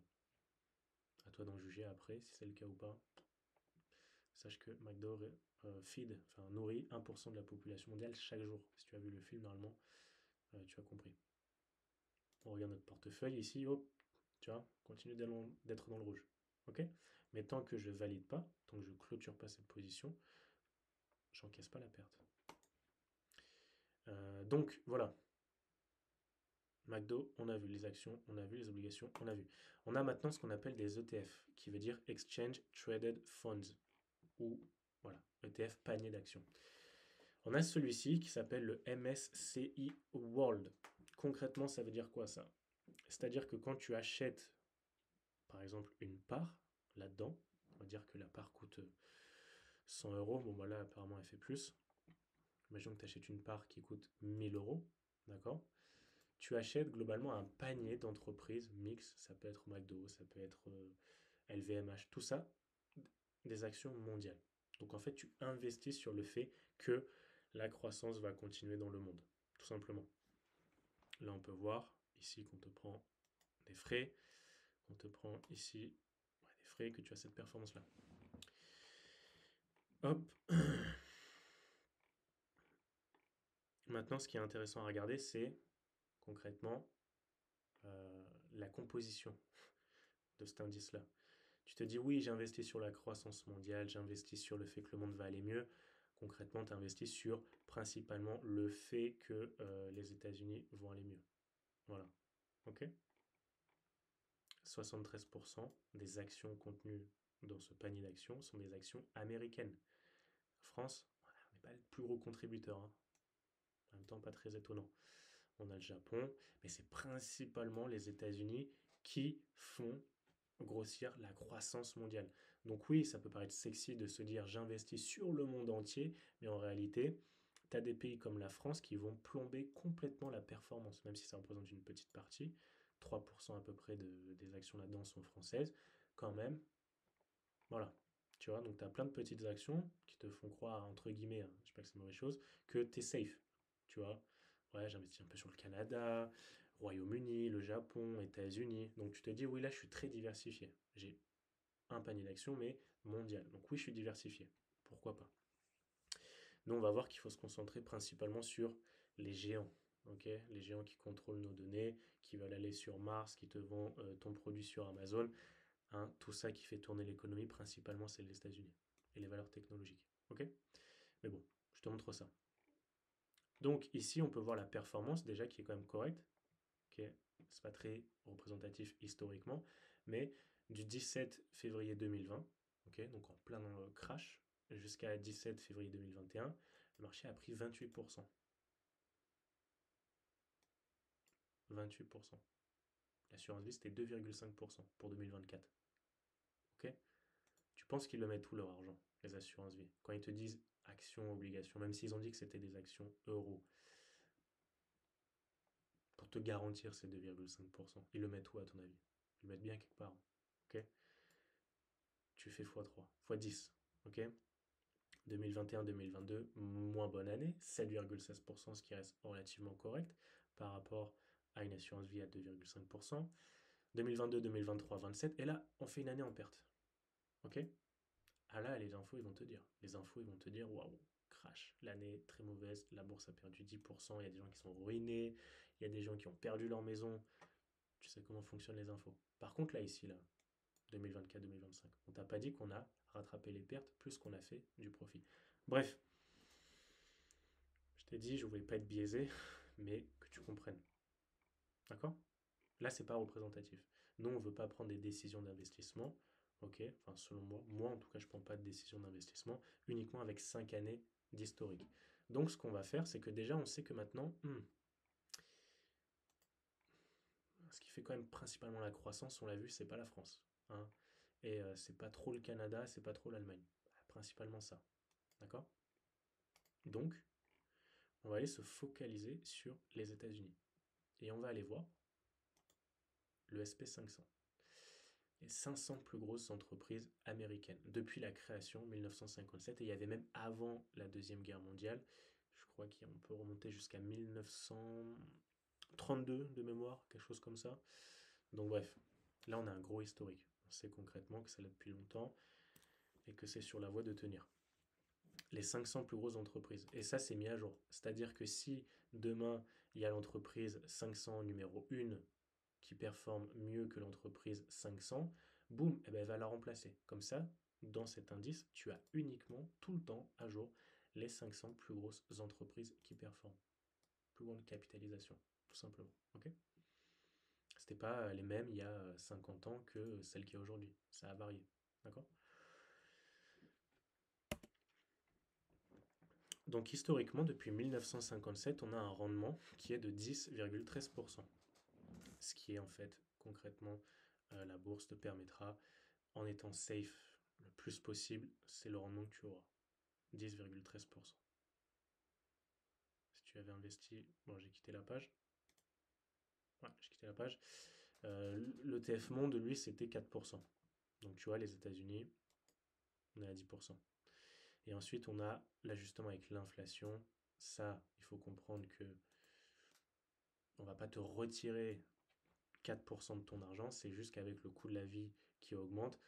À toi d'en juger après si c'est le cas ou pas. Sache que McDo enfin, nourrit 1% de la population mondiale chaque jour. Si tu as vu le film, normalement, tu as compris. On regarde notre portefeuille ici, hop, tu vois, continue d'être dans le rouge. Ok? Mais tant que je valide pas, tant que je clôture pas cette position, j'encaisse pas la perte. Donc voilà, McDo, on a vu les actions, on a vu les obligations, on a vu. On a maintenant ce qu'on appelle des ETF, qui veut dire Exchange Traded Funds, ou voilà, ETF panier d'actions. On a celui-ci qui s'appelle le MSCI World. Concrètement, ça veut dire quoi ça? C'est-à-dire que quand tu achètes, par exemple, une part là-dedans, va dire que la part coûte 100 euros. Bon, bah là, apparemment, elle fait plus. Imaginons que tu achètes une part qui coûte 1000 euros, d'accord? Tu achètes globalement un panier d'entreprises mix, ça peut être McDo, ça peut être LVMH, tout ça, des actions mondiales. Donc en fait, tu investis sur le fait que la croissance va continuer dans le monde, tout simplement. Là, on peut voir ici qu'on te prend des frais, qu'on te prend ici des frais, que tu as cette performance-là. Hop. Maintenant, ce qui est intéressant à regarder, c'est concrètement la composition de cet indice-là. Tu te dis, oui, j'investis sur la croissance mondiale, j'investis sur le fait que le monde va aller mieux. Concrètement, tu investis sur principalement le fait que les États-Unis vont aller mieux. Voilà. OK? 73% des actions contenues dans ce panier d'actions sont des actions américaines. France, voilà, on n'est pas le plus gros contributeur, hein. En même temps, pas très étonnant. On a le Japon, mais c'est principalement les États-Unis qui font grossir la croissance mondiale. Donc oui, ça peut paraître sexy de se dire j'investis sur le monde entier, mais en réalité, tu as des pays comme la France qui vont plomber complètement la performance, même si ça représente une petite partie. 3% à peu près des actions là-dedans sont françaises. Quand même, voilà. Tu vois, donc tu as plein de petites actions qui te font croire, entre guillemets, hein, je sais pas que c'est une mauvaise chose, que tu es safe. Tu vois, ouais, j'investis un peu sur le Canada, Royaume-Uni, le Japon, États-Unis. Donc tu te dis, oui, là, je suis très diversifié. J'ai un panier d'actions, mais mondial. Donc oui, je suis diversifié. Pourquoi pas? Nous, on va voir qu'il faut se concentrer principalement sur les géants. Ok, les géants qui contrôlent nos données, qui veulent aller sur Mars, qui te vendent ton produit sur Amazon. Hein, tout ça qui fait tourner l'économie, principalement, c'est les États-Unis et les valeurs technologiques. Ok? Mais bon, je te montre ça. Donc ici, on peut voir la performance déjà qui est quand même correcte. Ok? C'est pas très représentatif historiquement, mais du 17 février 2020, ok, donc en plein dans le crash, jusqu'à 17 février 2021, le marché a pris 28%. 28%. L'assurance vie, c'était 2,5% pour 2024. Ok? Tu penses qu'ils le mettent où leur argent, les assurances vie? Quand ils te disent actions, obligations, même s'ils ont dit que c'était des actions euros, pour te garantir ces 2,5%, ils le mettent où à ton avis? Ils le mettent bien quelque part. Ok? Tu fais x3, x10. Ok? 2021-2022, moins bonne année, 7,16%, ce qui reste relativement correct par rapport à une assurance vie à 2,5%. 2022-2023, 27. Et là, on fait une année en perte. Ok? Ah là, les infos, ils vont te dire. Les infos, ils vont te dire, waouh, crash, l'année très mauvaise, la bourse a perdu 10%, il y a des gens qui sont ruinés, il y a des gens qui ont perdu leur maison. Tu sais comment fonctionnent les infos. Par contre, là, ici, là, 2024-2025, on t'a pas dit qu'on a rattrapé les pertes plus qu'on a fait du profit. Bref, je t'ai dit, je voulais pas être biaisé, mais que tu comprennes. D'accord? Là, c'est pas représentatif. Nous, on veut pas prendre des décisions d'investissement. Ok? Enfin, selon moi, moi en tout cas, je prends pas de décision d'investissement uniquement avec 5 années d'historique. Donc, ce qu'on va faire, c'est que déjà, on sait que maintenant, ce qui fait quand même principalement la croissance, on l'a vu, c'est pas la France. Hein. Et c'est pas trop le Canada, c'est pas trop l'Allemagne. Principalement ça. D'accord? Donc, on va aller se focaliser sur les États-Unis. Et on va aller voir le SP 500. Les 500 plus grosses entreprises américaines depuis la création 1957. Et il y avait même avant la Deuxième Guerre mondiale. Je crois qu'on peut remonter jusqu'à 1932 de mémoire, quelque chose comme ça. Donc bref, là on a un gros historique. On sait concrètement que ça l'est depuis longtemps et que c'est sur la voie de tenir. Les 500 plus grosses entreprises. Et ça, c'est mis à jour. C'est-à-dire que si demain, il y a l'entreprise 500 numéro 1 qui performe mieux que l'entreprise 500, boum, eh ben, elle va la remplacer. Comme ça, dans cet indice, tu as uniquement tout le temps à jour les 500 plus grosses entreprises qui performent. Plus grande capitalisation, tout simplement. Ok? C'était pas les mêmes il y a 50 ans que celles qu'il y a aujourd'hui. Ça a varié. D'accord? Donc historiquement, depuis 1957, on a un rendement qui est de 10,13%. Ce qui est en fait concrètement, la bourse te permettra, en étant safe, le plus possible, c'est le rendement que tu auras. 10,13%. Si tu avais investi... Bon, j'ai quitté la page. Ouais, j'ai quitté la page. L'ETF Monde, lui, c'était 4%. Donc tu vois, les États-Unis, on est à 10%. Et ensuite, on a l'ajustement avec l'inflation. Ça, il faut comprendre que on va pas te retirer 4% de ton argent, c'est juste qu'avec le coût de la vie qui augmente,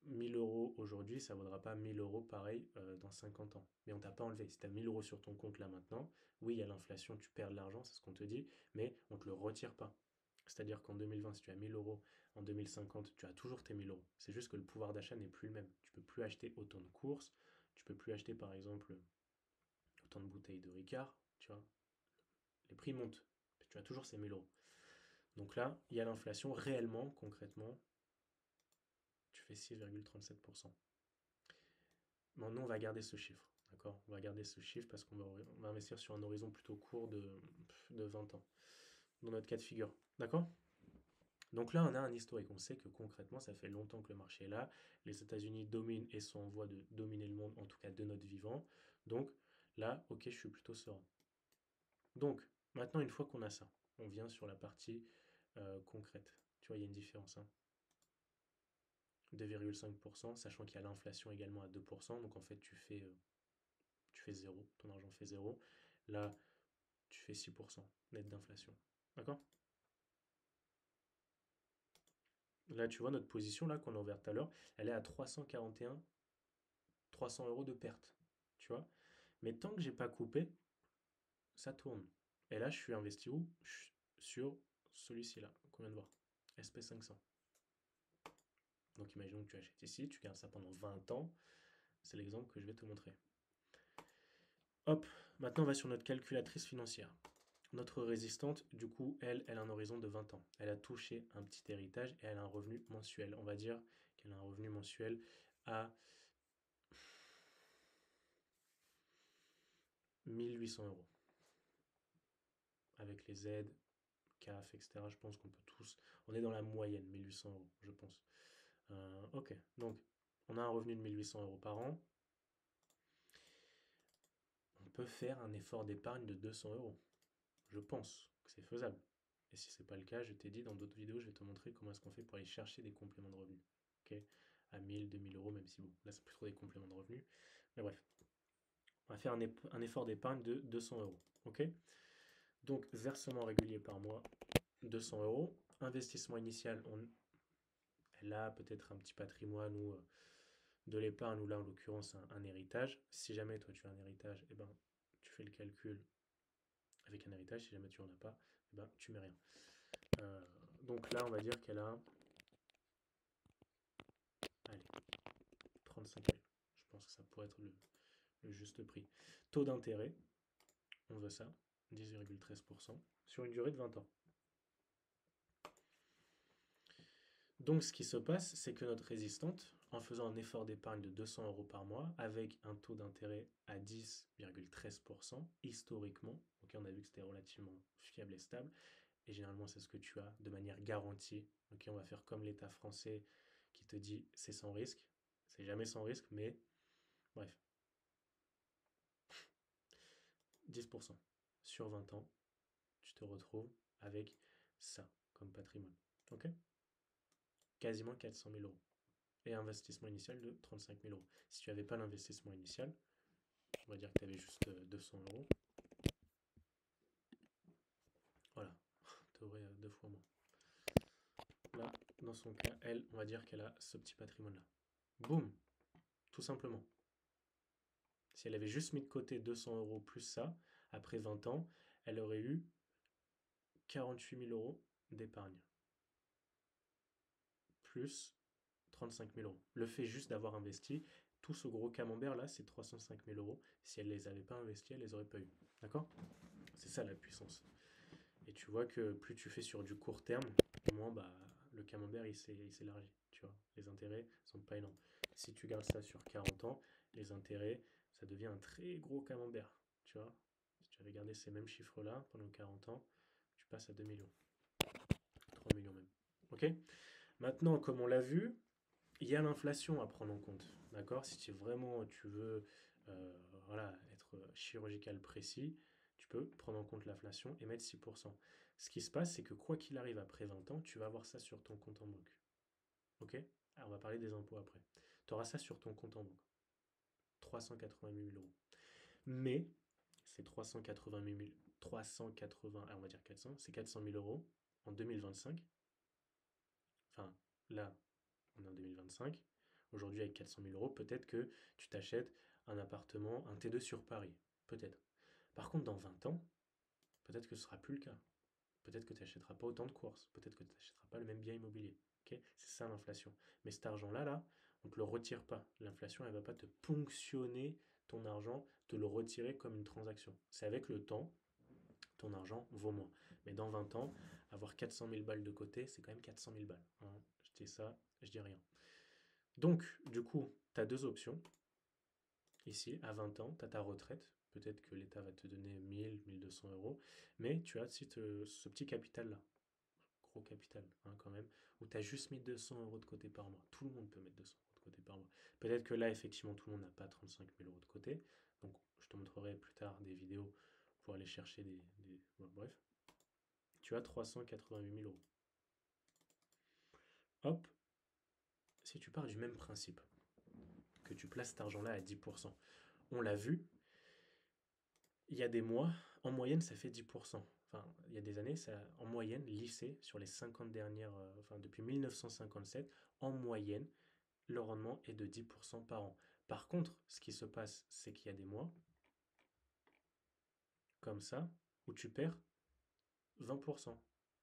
1000 euros aujourd'hui, ça ne vaudra pas 1000 euros pareil dans 50 ans. Mais on t'a pas enlevé. Si tu as 1000 euros sur ton compte là maintenant, oui, il y a l'inflation, tu perds de l'argent, c'est ce qu'on te dit, mais on ne te le retire pas. C'est-à-dire qu'en 2020, si tu as 1000 euros, en 2050, tu as toujours tes 1000 euros. C'est juste que le pouvoir d'achat n'est plus le même. Tu peux plus acheter autant de courses, tu peux plus acheter par exemple autant de bouteilles de Ricard, tu vois. Les prix montent, mais tu as toujours ces 1000 euros. Donc là, il y a l'inflation réellement, concrètement, tu fais 6,37%. Maintenant, on va garder ce chiffre. D'accord? On va garder ce chiffre parce qu'on va investir sur un horizon plutôt court de 20 ans. Dans notre cas de figure. D'accord? Donc là, on a un historique. On sait que concrètement, ça fait longtemps que le marché est là. Les États-Unis dominent et sont en voie de dominer le monde, en tout cas de notre vivant. Donc là, ok, je suis plutôt serein. Donc, maintenant, une fois qu'on a ça, on vient sur la partie concrète. Tu vois, il y a une différence, hein. 2,5%, sachant qu'il y a l'inflation également à 2%. Donc en fait, tu fais 0, ton argent fait 0. Là, tu fais 6% net d'inflation. D'accord? Là, tu vois, notre position là qu'on a ouverte tout à l'heure, elle est à 341, 300 euros de perte. Tu vois? Mais tant que j'ai pas coupé, ça tourne. Et là, je suis investi où? Sur celui-ci là, qu'on vient de voir. SP500. Donc imaginons que tu achètes ici, tu gardes ça pendant 20 ans. C'est l'exemple que je vais te montrer. Hop, maintenant on va sur notre calculatrice financière. Notre résistante, du coup, elle a un horizon de 20 ans. Elle a touché un petit héritage et elle a un revenu mensuel. On va dire qu'elle a un revenu mensuel à 1800 euros. Avec les aides, CAF, etc. Je pense qu'on peut tous... On est dans la moyenne, 1800 euros, je pense. Ok, donc on a un revenu de 1800 euros par an. On peut faire un effort d'épargne de 200 euros. Je pense que c'est faisable. Et si c'est pas le cas, je t'ai dit dans d'autres vidéos, je vais te montrer comment est-ce qu'on fait pour aller chercher des compléments de revenus. Ok? À 1000, 2000 euros, même si bon, là c'est plus trop des compléments de revenus. Mais bref, on va faire un effort d'épargne de 200 euros. Ok? Donc, versement régulier par mois, 200 euros. Investissement initial, elle a peut-être un petit patrimoine ou de l'épargne, ou là en l'occurrence un héritage. Si jamais toi tu as un héritage, eh ben, tu fais le calcul avec un héritage. Si jamais tu n'en as pas, eh ben, tu mets rien. Donc là, on va dire qu'elle a, allez, 35 000. Je pense que ça pourrait être le juste prix. Taux d'intérêt, on veut ça, 10,13% sur une durée de 20 ans. Donc ce qui se passe, c'est que notre résistante, en faisant un effort d'épargne de 200 euros par mois, avec un taux d'intérêt à 10,13%, historiquement, ok, on a vu que c'était relativement fiable et stable, et généralement c'est ce que tu as de manière garantie. Ok, on va faire comme l'État français qui te dit c'est sans risque. C'est jamais sans risque, mais bref, 10% sur 20 ans, tu te retrouves avec ça comme patrimoine. Ok? Quasiment 400 000 euros. Et investissement initial de 35 000 euros. Si tu n'avais pas l'investissement initial, on va dire que tu avais juste 200 euros. Voilà, tu aurais deux fois moins. Là, dans son cas, elle, on va dire qu'elle a ce petit patrimoine-là. Boum! Tout simplement. Si elle avait juste mis de côté 200 euros plus ça, après 20 ans, elle aurait eu 48 000 euros d'épargne. Plus 35 000 euros. Le fait juste d'avoir investi, tout ce gros camembert là, c'est 305 000 euros. Si elle ne les avait pas investis, elle les aurait pas eu. D'accord? C'est ça la puissance. Et tu vois que plus tu fais sur du court terme, moins bah, le camembert il s'élargit. Tu vois, les intérêts sont pas énormes. Si tu gardes ça sur 40 ans, les intérêts, ça devient un très gros camembert. Tu vois, si tu avais gardé ces mêmes chiffres-là pendant 40 ans, tu passes à 2 millions, 3 millions même. Ok? Maintenant, comme on l'a vu, il y a l'inflation à prendre en compte, d'accord? Si vraiment tu veux voilà, être chirurgical précis, tu peux prendre en compte l'inflation et mettre 6%. Ce qui se passe, c'est que quoi qu'il arrive après 20 ans, tu vas avoir ça sur ton compte en banque. Ok? Alors on va parler des impôts après. Tu auras ça sur ton compte en banque. 388 000 euros. Mais c'est 388 000, 380, on va dire 400, c'est 400 000 euros en 2025. Enfin, là, on est en 2025. Aujourd'hui, avec 400 000 euros, peut-être que tu t'achètes un appartement, un T2 sur Paris. Peut-être. Par contre, dans 20 ans, peut-être que ce sera plus le cas. Peut-être que tu n'achèteras pas autant de courses. Peut-être que tu n'achèteras pas le même bien immobilier. Ok, c'est ça l'inflation. Mais cet argent-là, là, on ne te le retire pas. L'inflation, elle ne va pas te ponctionner ton argent, te le retirer comme une transaction. C'est avec le temps, ton argent vaut moins. Mais dans 20 ans, avoir 400 000 balles de côté, c'est quand même 400 000 balles. Hein. Je dis ça, je dis rien. Donc, du coup, tu as deux options. Ici, à 20 ans, tu as ta retraite. Peut-être que l'État va te donner 1000, 1200 euros. Mais tu as aussi ce petit capital-là. Gros capital, hein, quand même. Où tu as juste mis 200 euros de côté par mois. Tout le monde peut mettre 200 euros de côté par mois. Peut-être que là, effectivement, tout le monde n'a pas 35 000 euros de côté. Donc, je te montrerai plus tard des vidéos pour aller chercher ouais, bref. Tu as 388 000 euros. Hop, si tu pars du même principe, que tu places cet argent-là à 10%, on l'a vu, il y a des mois, en moyenne, ça fait 10%. Enfin, il y a des années, ça, en moyenne, lycée, sur les 50 dernières, enfin, depuis 1957, en moyenne, le rendement est de 10% par an. Par contre, ce qui se passe, c'est qu'il y a des mois, comme ça, où tu perds 20%.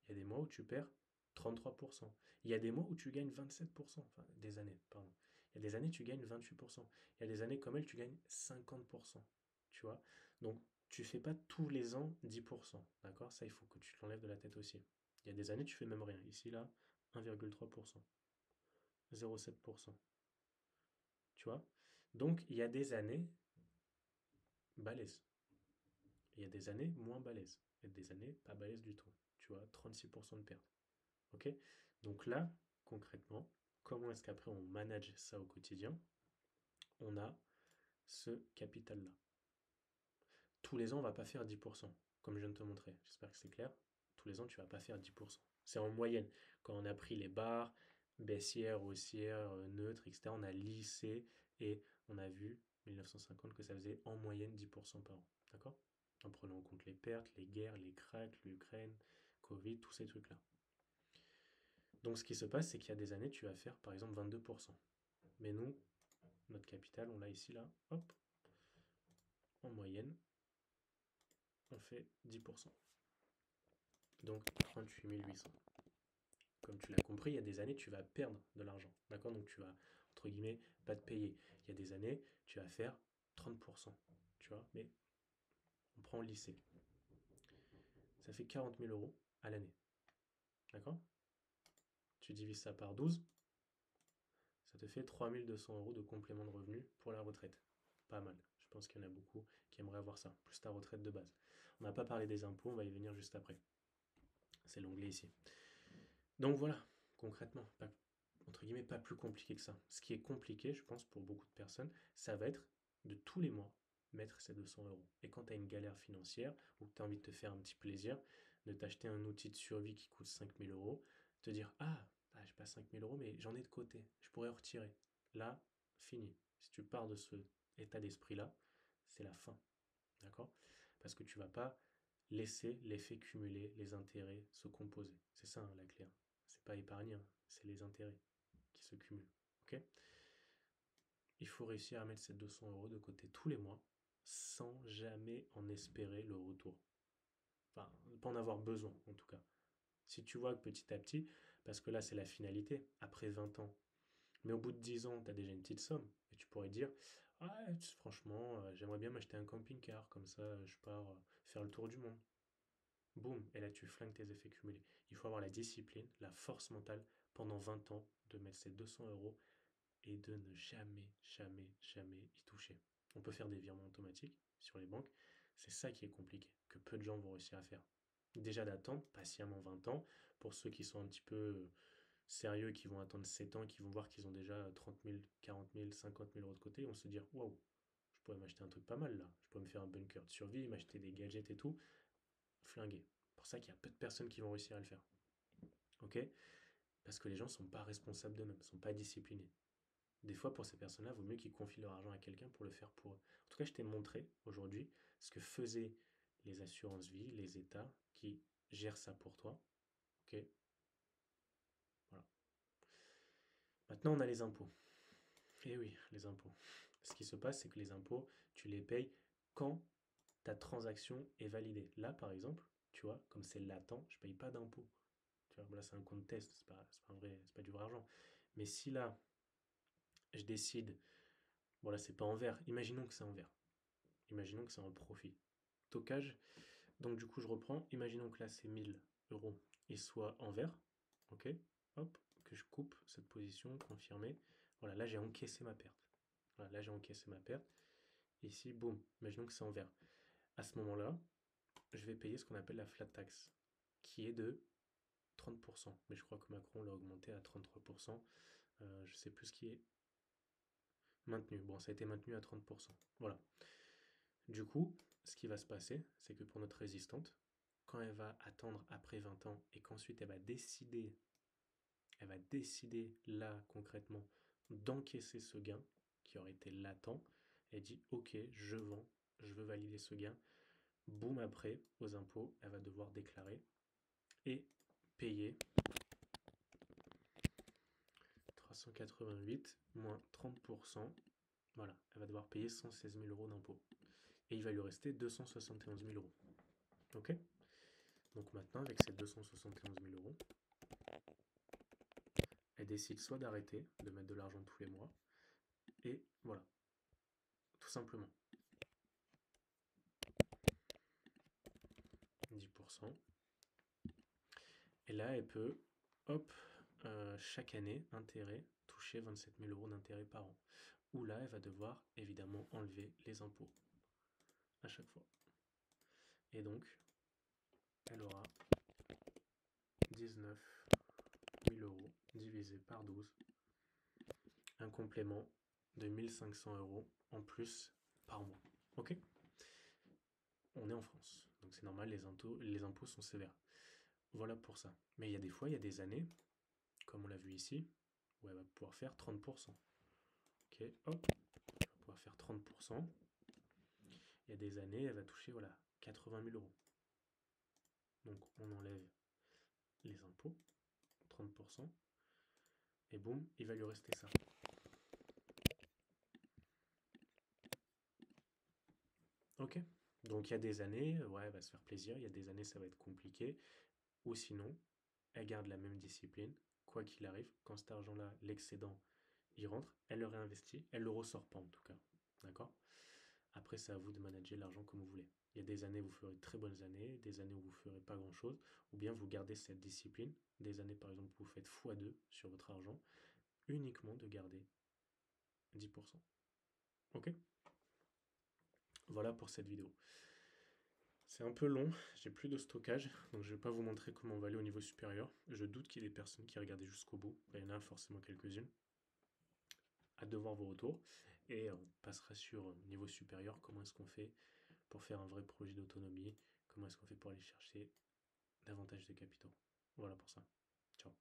Il y a des mois où tu perds 33%. Il y a des mois où tu gagnes 27%. Enfin, des années, pardon. Il y a des années, tu gagnes 28%. Il y a des années comme elle, tu gagnes 50%. Tu vois? Donc, tu fais pas tous les ans 10%. D'accord? Ça, il faut que tu te l'enlèves de la tête aussi. Il y a des années, tu fais même rien. Ici, là, 1,3%. 0,7%. Tu vois? Donc, il y a des années balèzes. Il y a des années moins balèzes. Il y a des années pas balèzes du tout. Tu vois? 36% de perte. Ok? Donc là, concrètement, comment est-ce qu'après on manage ça au quotidien? On a ce capital-là. Tous les ans, on ne va pas faire 10%, comme je viens de te montrer. J'espère que c'est clair. Tous les ans, tu ne vas pas faire 10%. C'est en moyenne. Quand on a pris les barres, baissières, haussières, neutres, etc., on a lissé et on a vu, 1950, que ça faisait en moyenne 10% par an. D'accord? En prenant en compte les pertes, les guerres, les cracks, l'Ukraine, Covid, tous ces trucs-là. Donc ce qui se passe, c'est qu'il y a des années, tu vas faire par exemple 22%. Mais nous, notre capital, on l'a ici, là, hop, en moyenne, on fait 10%. Donc 38 800. Comme tu l'as compris, il y a des années, tu vas perdre de l'argent. D'accord? Donc tu vas, entre guillemets, pas te payer. Il y a des années, tu vas faire 30%. Tu vois? Mais on prend le lycée. Ça fait 40 000 euros à l'année. D'accord? Tu divises ça par 12, ça te fait 3 200 euros de complément de revenu pour la retraite. Pas mal. Je pense qu'il y en a beaucoup qui aimeraient avoir ça, plus ta retraite de base. On n'a pas parlé des impôts, on va y venir juste après. C'est l'onglet ici. Donc voilà, concrètement, entre guillemets, pas plus compliqué que ça. Ce qui est compliqué, je pense, pour beaucoup de personnes, ça va être de tous les mois mettre ces 200 euros. Et quand tu as une galère financière ou que tu as envie de te faire un petit plaisir, de t'acheter un outil de survie qui coûte 5000 euros, te dire ah j'ai pas 5000 euros, mais j'en ai de côté, je pourrais retirer. Là, fini. Si tu pars de ce état d'esprit-là, c'est la fin. D'accord? Parce que tu vas pas laisser l'effet cumuler, les intérêts se composer. C'est ça hein, la clé. Hein. C'est pas épargner, hein, c'est les intérêts qui se cumulent. Ok? Il faut réussir à mettre ces 200 euros de côté tous les mois sans jamais en espérer le retour. Enfin, pas en avoir besoin en tout cas. Si tu vois que petit à petit, parce que là c'est la finalité, après 20 ans, mais au bout de 10 ans, tu as déjà une petite somme, et tu pourrais dire, ah, franchement, j'aimerais bien m'acheter un camping-car, comme ça je pars faire le tour du monde. Boum, et là tu flingues tes effets cumulés. Il faut avoir la discipline, la force mentale pendant 20 ans de mettre ces 200 euros et de ne jamais, jamais, jamais y toucher. On peut faire des virements automatiques sur les banques. C'est ça qui est compliqué, que peu de gens vont réussir à faire. Déjà d'attendre patiemment 20 ans, pour ceux qui sont un petit peu sérieux qui vont attendre 7 ans, qui vont voir qu'ils ont déjà 30 000, 40 000, 50 000 euros de côté, ils vont se dire, waouh, je pourrais m'acheter un truc pas mal là, je pourrais me faire un bunker de survie, m'acheter des gadgets et tout, flingué. Pour ça qu'il y a peu de personnes qui vont réussir à le faire. Ok? Parce que les gens ne sont pas responsables d'eux-mêmes, ne sont pas disciplinés. Des fois, pour ces personnes-là, il vaut mieux qu'ils confient leur argent à quelqu'un pour le faire pour eux. En tout cas, je t'ai montré aujourd'hui ce que faisaient les assurances vie, les États qui gèrent ça pour toi. Ok? Voilà. Maintenant, on a les impôts. Eh oui, les impôts. Ce qui se passe, c'est que les impôts, tu les payes quand ta transaction est validée. Là, par exemple, tu vois, comme c'est latent, je ne paye pas d'impôts. Tu vois, là, c'est un compte test, c'est pas un vrai, c'est pas du vrai argent. Mais si là, je décide, voilà, c'est pas en vert, imaginons que c'est en vert. Imaginons que c'est en profit. Tocage, donc du coup, je reprends. Imaginons que là, c'est 1000 euros et soit en vert. Ok, hop, que je coupe cette position, confirmer. Voilà, là, j'ai encaissé ma perte. Voilà, là, j'ai encaissé ma perte. Ici, boum, imaginons que c'est en vert. À ce moment-là, je vais payer ce qu'on appelle la flat tax, qui est de 30%. Mais je crois que Macron l'a augmenté à 33%. Je sais plus ce qui est maintenu. Bon, ça a été maintenu à 30%. Voilà. Du coup, ce qui va se passer, c'est que pour notre résistante, quand elle va attendre après 20 ans et qu'ensuite elle va décider là concrètement d'encaisser ce gain qui aurait été latent, elle dit ok, je vends, je veux valider ce gain. Boum, après, aux impôts, elle va devoir déclarer et payer 388 moins 30%. Voilà, elle va devoir payer 116 000 euros d'impôts. Et il va lui rester 271 000 euros. Ok? Donc maintenant, avec ces 271 000 euros, elle décide soit d'arrêter de mettre de l'argent tous les mois, et voilà, tout simplement. 10%. Et là, elle peut, hop, chaque année, toucher 27 000 euros d'intérêt par an. Où là, elle va devoir évidemment enlever les impôts à chaque fois. Et donc, elle aura 19 000 euros divisé par 12, un complément de 1500 euros en plus par mois. Ok? On est en France, donc c'est normal, les impôts sont sévères. Voilà pour ça. Mais il y a des fois, il y a des années, comme on l'a vu ici, où elle va pouvoir faire 30%. Ok, hop, elle va pouvoir faire 30%. Il y a des années, elle va toucher, voilà, 80 000 euros. Donc on enlève les impôts, 30%, et boum, il va lui rester ça. Ok? Donc il y a des années, ouais, elle va se faire plaisir, il y a des années, ça va être compliqué, ou sinon, elle garde la même discipline, quoi qu'il arrive, quand cet argent-là, l'excédent, il rentre, elle le réinvestit, elle le ressort pas en tout cas. D'accord? Après, c'est à vous de manager l'argent comme vous voulez. Il y a des années où vous ferez de très bonnes années, des années où vous ne ferez pas grand-chose, ou bien vous gardez cette discipline, des années par exemple où vous faites x2 sur votre argent, uniquement de garder 10%. Ok? Voilà pour cette vidéo. C'est un peu long, j'ai plus de stockage, donc je ne vais pas vous montrer comment on va aller au niveau supérieur. Je doute qu'il y ait des personnes qui regardent jusqu'au bout. Il y en a forcément quelques-unes. Hâte de voir vos retours. Et on passera sur niveau supérieur, comment est-ce qu'on fait pour faire un vrai projet d'autonomie, comment est-ce qu'on fait pour aller chercher davantage de capitaux. Voilà pour ça. Ciao.